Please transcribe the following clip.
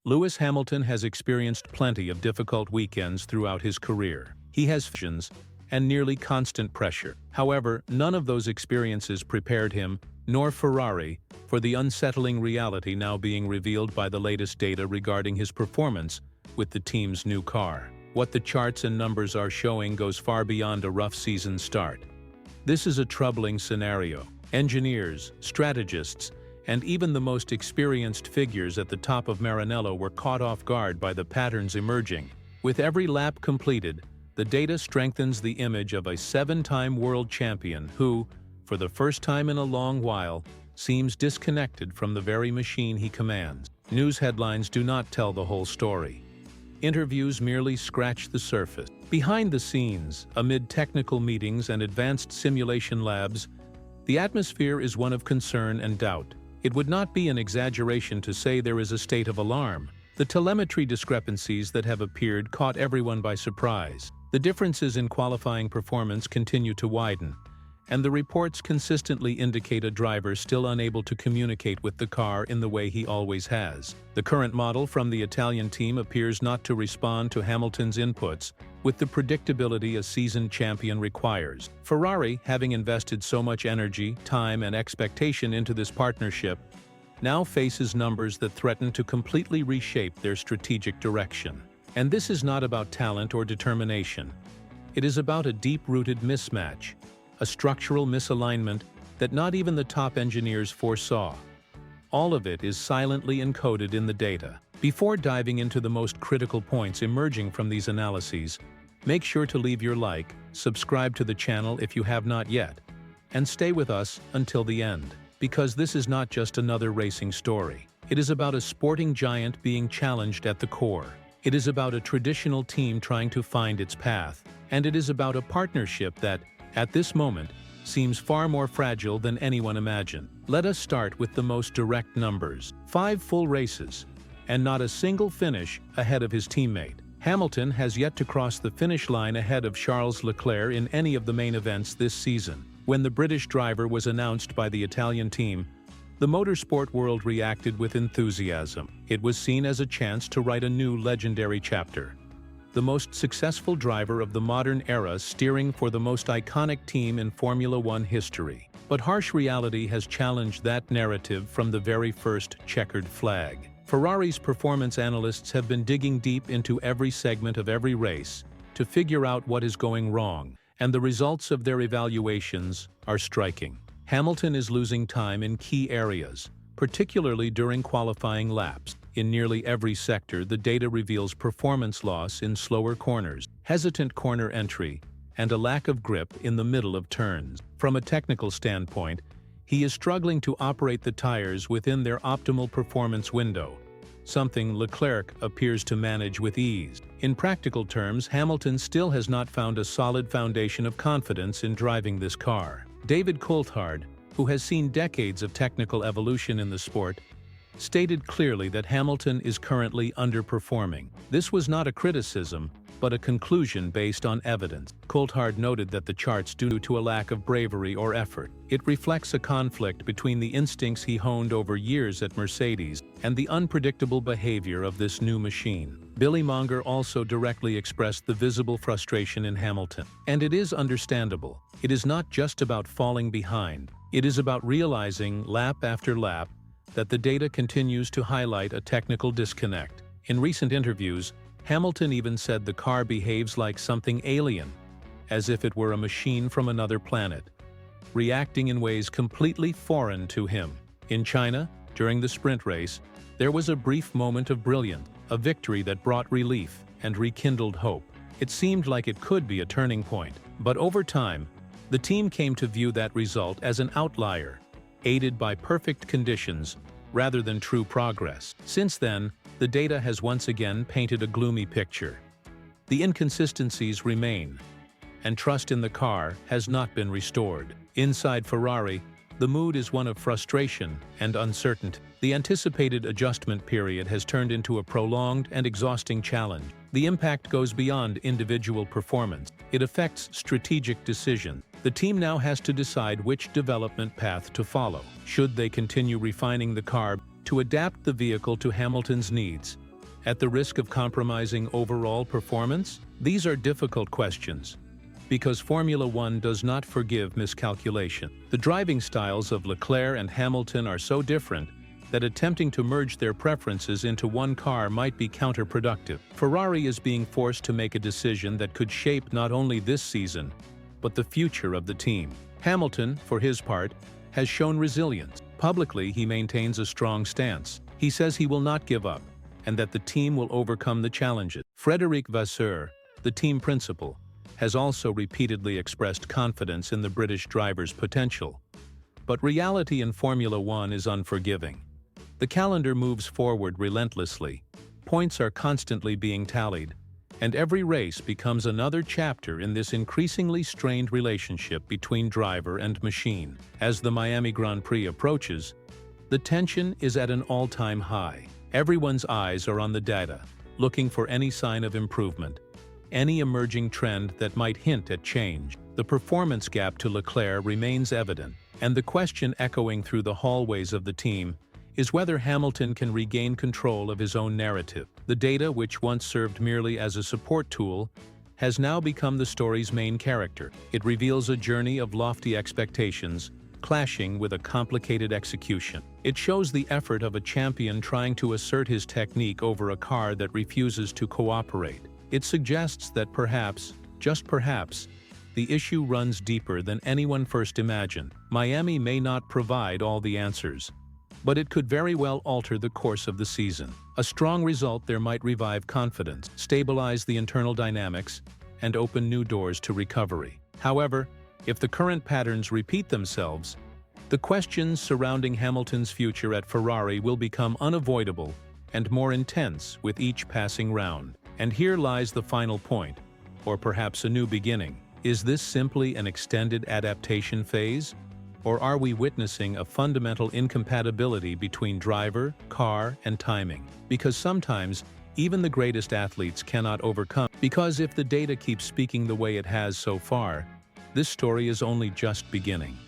Lewis Hamilton has experienced plenty of difficult weekends throughout his career. He has visions and nearly constant pressure. However, none of those experiences prepared him, nor Ferrari, for the unsettling reality now being revealed by the latest data regarding his performance with the team's new car. What the charts and numbers are showing goes far beyond a rough season start. This is a troubling scenario. Engineers, strategists, and even the most experienced figures at the top of Maranello were caught off guard by the patterns emerging. With every lap completed, the data strengthens the image of a 7-time world champion who, for the first time in a long while, seems disconnected from the very machine he commands. News headlines do not tell the whole story. Interviews merely scratch the surface. Behind the scenes, amid technical meetings and advanced simulation labs, the atmosphere is one of concern and doubt. It would not be an exaggeration to say there is a state of alarm. The telemetry discrepancies that have appeared caught everyone by surprise. The differences in qualifying performance continue to widen, and the reports consistently indicate a driver still unable to communicate with the car in the way he always has. The current model from the Italian team appears not to respond to Hamilton's inputs with the predictability a seasoned champion requires. Ferrari, having invested so much energy, time, and expectation into this partnership, now faces numbers that threaten to completely reshape their strategic direction. And this is not about talent or determination. It is about a deep-rooted mismatch, a structural misalignment that not even the top engineers foresaw. All of it is silently encoded in the data. Before diving into the most critical points emerging from these analyses, make sure to leave your like, subscribe to the channel if you have not yet, and stay with us until the end. Because this is not just another racing story. It is about a sporting giant being challenged at the core. It is about a traditional team trying to find its path. And it is about a partnership that, at this moment, seems far more fragile than anyone imagined. Let us start with the most direct numbers. 5 full races, and not a single finish ahead of his teammate. Hamilton has yet to cross the finish line ahead of Charles Leclerc in any of the main events this season. When the British driver was announced by the Italian team, the motorsport world reacted with enthusiasm. It was seen as a chance to write a new legendary chapter. The most successful driver of the modern era steering for the most iconic team in Formula One history. But harsh reality has challenged that narrative from the very first checkered flag. Ferrari's performance analysts have been digging deep into every segment of every race to figure out what is going wrong, and the results of their evaluations are striking. Hamilton is losing time in key areas, particularly during qualifying laps. In nearly every sector, the data reveals performance loss in slower corners, hesitant corner entry, and a lack of grip in the middle of turns. From a technical standpoint, he is struggling to operate the tires within their optimal performance window, something Leclerc appears to manage with ease. In practical terms, Hamilton still has not found a solid foundation of confidence in driving this car. David Coulthard, who has seen decades of technical evolution in the sport, stated clearly that Hamilton is currently underperforming. This was not a criticism, but a conclusion based on evidence. Coulthard noted that the charts due to a lack of bravery or effort. It reflects a conflict between the instincts he honed over years at Mercedes and the unpredictable behavior of this new machine. Billy Monger also directly expressed the visible frustration in Hamilton. And it is understandable. It is not just about falling behind. It is about realizing, lap after lap, that the data continues to highlight a technical disconnect. In recent interviews, Hamilton even said the car behaves like something alien, as if it were a machine from another planet, reacting in ways completely foreign to him. In China, during the sprint race, there was a brief moment of brilliance, a victory that brought relief and rekindled hope. It seemed like it could be a turning point, but over time, the team came to view that result as an outlier, aided by perfect conditions rather than true progress. Since then, the data has once again painted a gloomy picture. The inconsistencies remain, and trust in the car has not been restored. Inside Ferrari, the mood is one of frustration and uncertainty. The anticipated adjustment period has turned into a prolonged and exhausting challenge. The impact goes beyond individual performance. It affects strategic decisions. The team now has to decide which development path to follow. Should they continue refining the car to adapt the vehicle to Hamilton's needs, at the risk of compromising overall performance? These are difficult questions, because Formula One does not forgive miscalculation. The driving styles of Leclerc and Hamilton are so different that attempting to merge their preferences into one car might be counterproductive. Ferrari is being forced to make a decision that could shape not only this season, but the future of the team. Hamilton, for his part, has shown resilience. Publicly, he maintains a strong stance. He says he will not give up, and that the team will overcome the challenges. Frédéric Vasseur, the team principal, has also repeatedly expressed confidence in the British driver's potential. But reality in Formula One is unforgiving. The calendar moves forward relentlessly, points are constantly being tallied, and every race becomes another chapter in this increasingly strained relationship between driver and machine. As the Miami Grand Prix approaches, the tension is at an all-time high. Everyone's eyes are on the data, looking for any sign of improvement, any emerging trend that might hint at change. The performance gap to Leclerc remains evident, and the question echoing through the hallways of the team is whether Hamilton can regain control of his own narrative. The data, which once served merely as a support tool, has now become the story's main character. It reveals a journey of lofty expectations, clashing with a complicated execution. It shows the effort of a champion trying to assert his technique over a car that refuses to cooperate. It suggests that perhaps, just perhaps, the issue runs deeper than anyone first imagined. Miami may not provide all the answers, but it could very well alter the course of the season. A strong result there might revive confidence, stabilize the internal dynamics, and open new doors to recovery. However, if the current patterns repeat themselves, the questions surrounding Hamilton's future at Ferrari will become unavoidable and more intense with each passing round. And here lies the final point, or perhaps a new beginning. Is this simply an extended adaptation phase? Or are we witnessing a fundamental incompatibility between driver, car, and timing? Because sometimes, even the greatest athletes cannot overcome. Because if the data keeps speaking the way it has so far, this story is only just beginning.